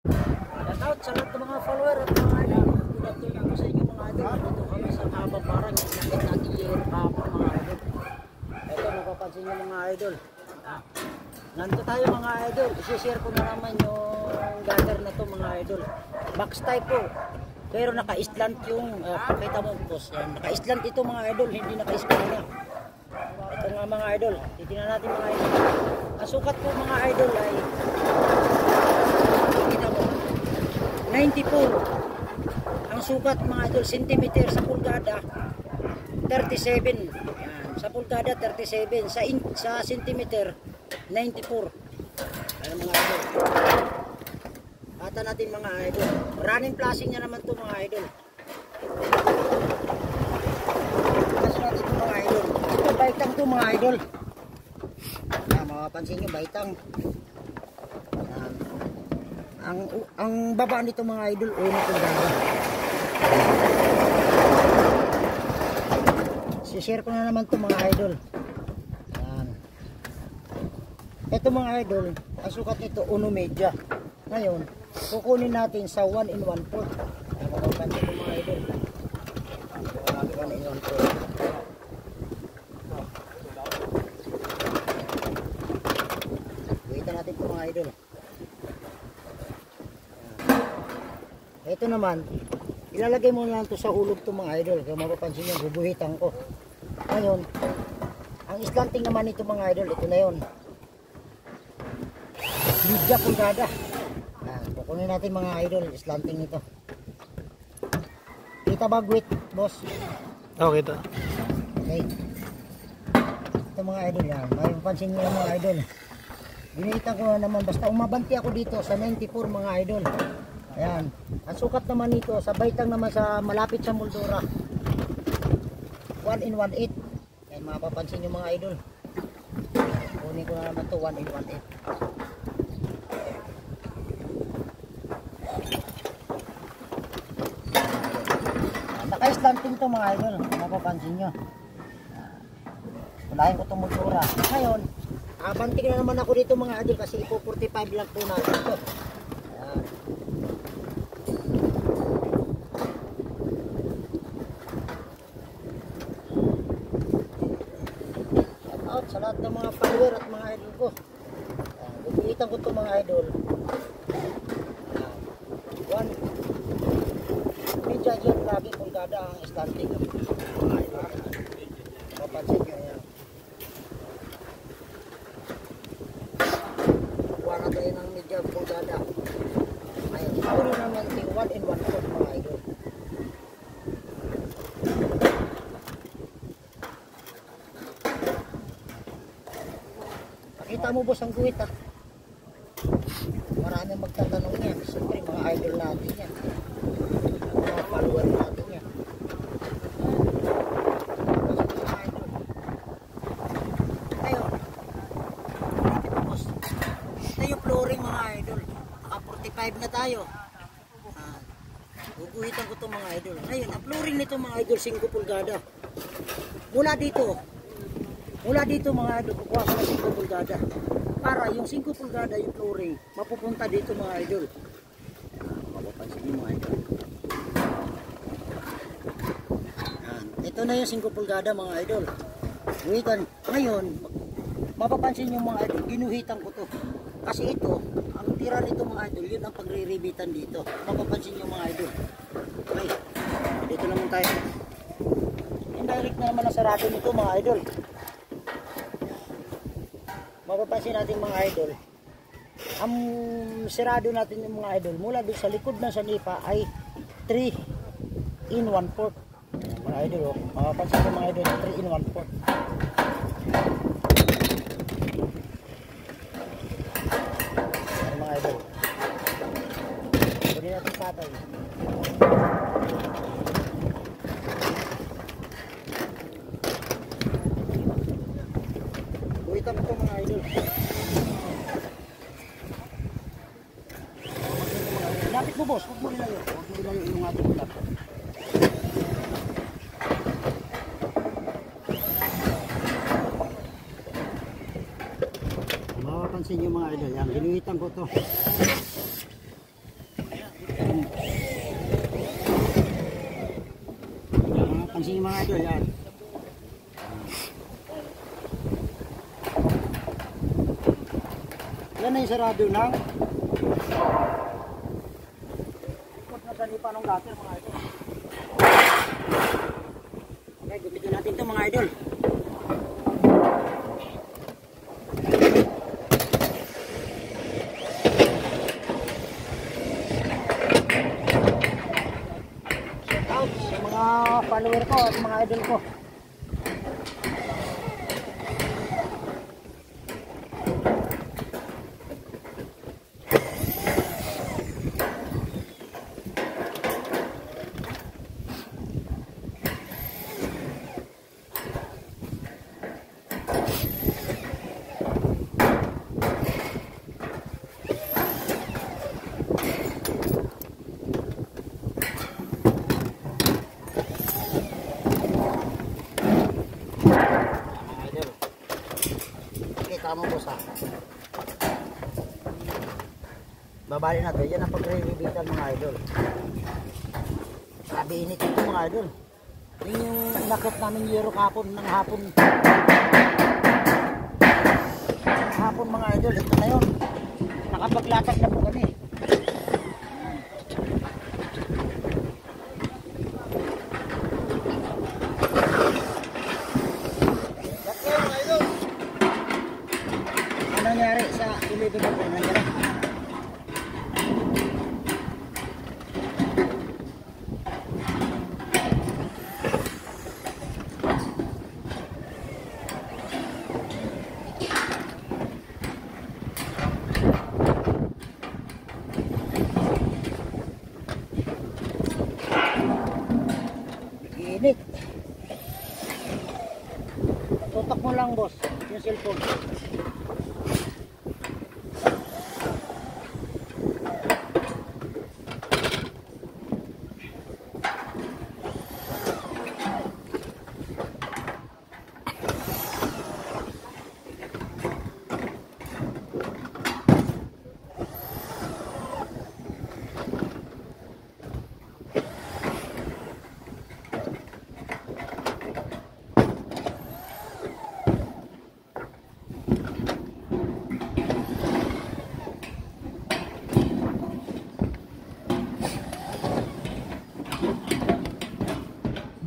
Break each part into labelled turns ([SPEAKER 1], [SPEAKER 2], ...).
[SPEAKER 1] Shoutout sa lahat ng mga follower at mga idol. Good afternoon po sa inyo mga idol. Dito kami sa Kababaran. Nakit natin yung kahapon mga idol. Ito mapapansin nyo mga idol. Nandito tayo mga idol. Isishare ko na naman yung gutter na to mga idol. Box type po. Pero naka-islant yung pakita mo boss. Naka-islant ito mga idol. Hindi naka-iskana. Ito nga mga idol. Titingnan natin mga idol. Ang sukat po mga idol ay kita mo 94. Ang sukat mga idol centimeter sa pulgada 37. Yan. Sa pulgada 37. Sa centimeter 94. Ayan mga idol. Ata natin mga idol. Running flashing niya naman to mga idol. Kasi natin to mga idol. Ito baitang to mga idol. Ayan, mapapansin nyo baitang. Ang baba nito mga idol, uno pulgada. Si-share ko na naman to mga idol. Ayan. Ito mga idol, ang sukat nito uno medya. Ngayon, kukunin natin sa 1 in 1/4. Ayan, mapapansin ko mga idol. 1 in 1/4. Waitan natin ito mga idol. Ito naman, ilalagay mo lang ito sa ulog ito mga idol. Kaya mapapansin nyo, bubuhitan ko. Ngayon, ang slanting naman ito mga idol, ito na yun. Lidya pulgada. Kukunin natin mga idol, slanting ito. Kita ba gwit, boss?
[SPEAKER 2] Oo, kita.
[SPEAKER 1] Okay. Ito mga idol yan. Mapapansin nyo mga idol. Binihitan ko na naman, basta umabanti ako dito sa 94 mga idol. Ayan. Ang sukat naman nito, sa baitang naman sa malapit sa Moldura. 1 in 1/8. Ayan, mapapansin nyo mga idol. Kunin ko na naman to 1 in 1/8. Naka-slanting to mga idol. Mapapansin nyo. Unahin ko itong Moldura. Ngayon, abanti na naman ako dito mga idol kasi ipo 45 lang po natin ito. Sa lahat ng mga follower at mga idol ko, bubuhitan ko ito mga idol. One medya dyan lagi pulgada ang slanting mga idol. Mapansin nyo yan. Kuha na tayo ng medya pulgada. Ayun, kunin naman yung 1 in 1/4 mga idol. Kita mo boss ang guhit ha. Maraming magtatanong yan. Siyempre mga idol natin yan. Mga follower natin yan. Ngayon, ito boss. Ito yung flooring mga idol. Naka 45 na tayo. Guguhitan ko itong mga idol. Ngayon, ang flooring nito mga idol 5 pulgada. Mula dito mga idol, kukuha ko ng 5 pulgada. Para yung 5 pulgada yung flooring, mapupunta dito mga idol. Mapapansin niyo mga idol. Ito na yung 5 pulgada mga idol. Guhitan. Ngayon, mapapansin niyo mga idol, ginuhitan ko to. Kasi ito, ang tira nito mga idol, yun ang pagre-rebitan dito. Mapapansin niyo mga idol. Okay, dito naman tayo. Indirect na naman ang sarado nito mga idol. Mapapansin natin mga idol, ang sirado natin yung mga idol mula doon sa likod ng sanipa ay 3 in 1/4. Mga idol, mapapansin ko mga idol, 3 in 1/4. Mga idol, pwede natin patay. Buhitan ko mga idol. Lapit mo boss, huwag mo nilayo. Huwag mo nilayo yung ating ulap. Mapapansin nyo mga idol, yan, ginuhitan ko to. Pansin yung mga idol yan. Yan na yung sarado ng ikot na sanipa ng gutter mga idol. Okay, gamitin natin ito mga idol. Shout out sa mga follower ko at mga idol ko. Tama po sa babali natin. Yan ang pagre-rebitan mga idol. Sabi init ito mga idol. Yun yung nakot namin yero kahapon ng hapon. Hapon mga idol. Ito na yun. Nakapaglatag na po kami. Nangyari sa delivery ko nangyari. Init. Tutok mo lang boss yung cellphone.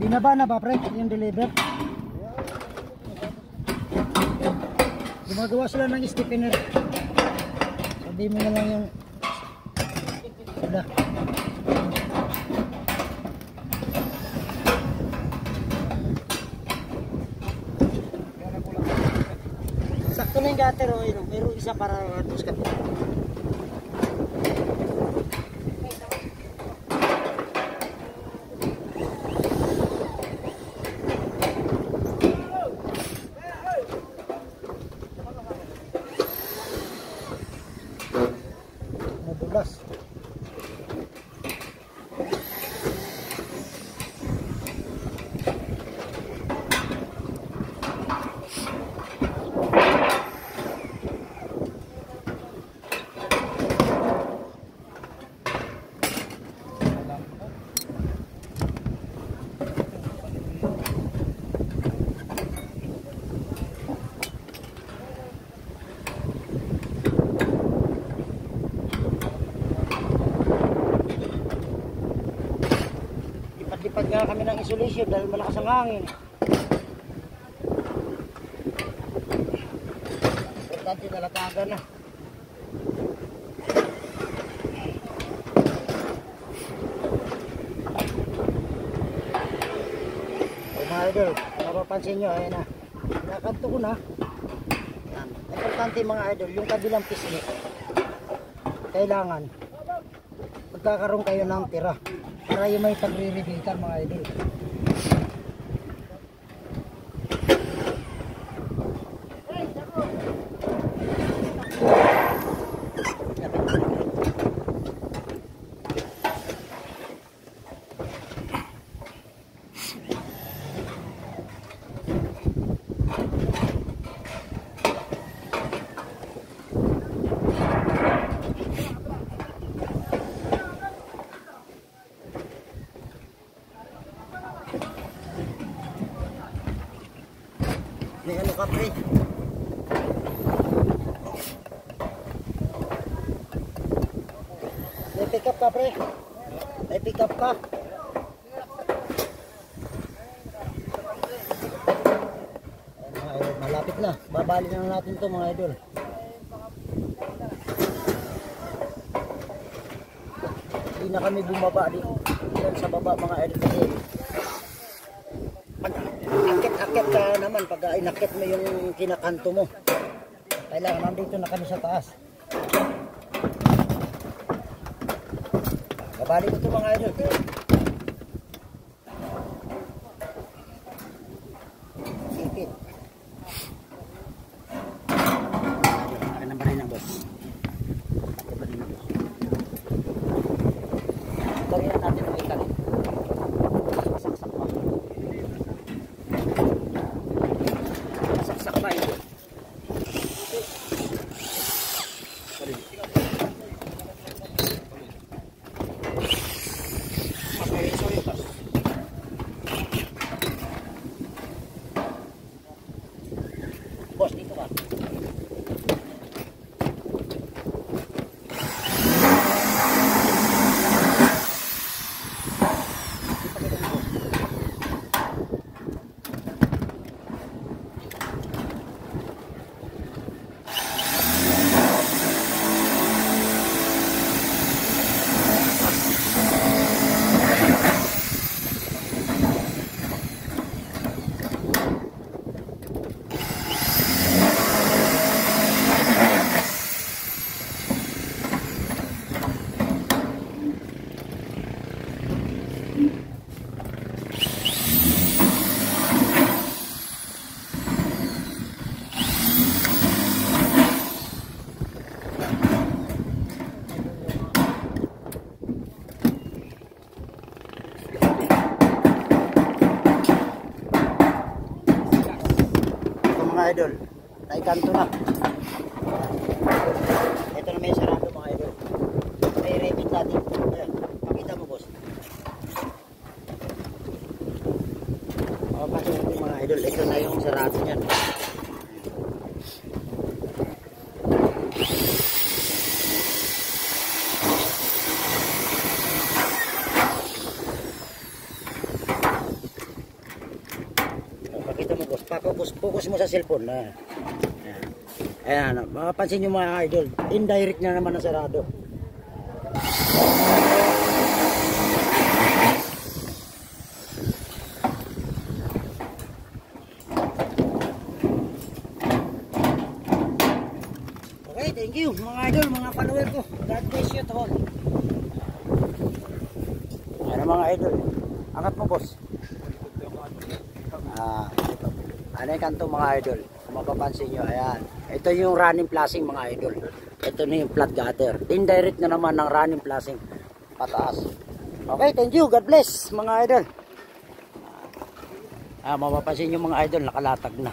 [SPEAKER 1] Binaba na ba pre yung deliver? Gumagawa sila ng stiffener. Sabi mo na lang yung sakto na yung gutter o yun, pero isa para ratos ka. Nadulas. Lipad nga kami ng isolation dahil malakas ang hangin. Importante nalatagan na. Mga idol, mapapansin nyo, ayan na. Nakanto ko na. Yan. Importante mga idol, yung kabilang pisngi. Kailangan magkakaroon kayo ng tira. Para yung may pagre-rebuildan mga idol. ka, pre. May pick up ka, pre. May pick up ka. Mga idol, malapit na. Babali na natin to mga idol. Hindi na kami bumaba dito sa baba mga idol kasi pag akit-akit ka naman, pag inakit mo yung kinakanto mo, kailangan nandito na kami sa taas. Babali ko ito mga idol. Sipit. Akin ang balay na boss. Lagyan natin ang ikan. Saksak pa. Saksak pa ito. Boss, dito ka. Idol, naikanto na. Ito na may sarado mga idol. May rebit natin. Ayan, pakita mo boss. Papansin natin mga idol, ito na yung sarado niyan. Pakita mo boss, focus mo sa cellphone na. Ayan, mapapansin nyo mga idol, indirect na naman ang sarado. Okay, thank you mga idol, mga follower ko. God bless you to all. Ayan mga idol, angat mo boss. Ano yung kanto mga idol, kung mapapansin nyo, ayan, ito yung running flashing mga idol, ito na yung flat gutter, indirect na naman ng running flashing pataas. Okay, thank you, God bless mga idol. Mapapansin nyo mga idol, nakalatag na.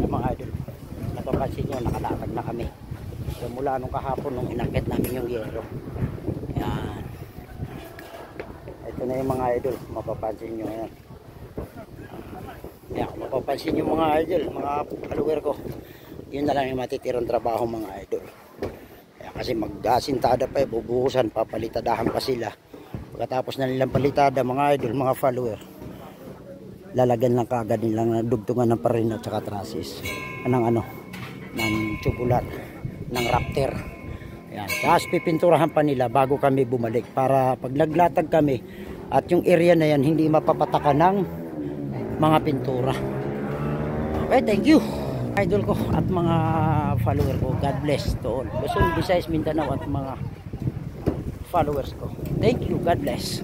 [SPEAKER 1] Mga idol, mapapansin nyo, nakalatag na kami. So mula nung kahapon, nung inakit namin yung yero, ayan, ito na yung mga idol, mapapansin nyo, ayan. Yan, mapapansin nyo mga idol, mga follower ko, yun na lang yung matitirang trabaho mga idol. Yan, kasi mag-asintada pa, bubuhusan, papalitadahan pa sila. Pagkatapos na nilang palitada mga idol, mga follower, lalagyan lang kaagad nilang dugtungan ng parin at saka trasis ng tubular, ng raptor. Yan, tapos pipinturahan pa nila bago kami bumalik para pag naglatag kami at yung area na yan hindi mapapataka ng mga pintura. Okay, thank you idol ko at mga follower ko. God bless to all Luzon, Visayas, Mindanao at mga followers ko. Thank you, God bless.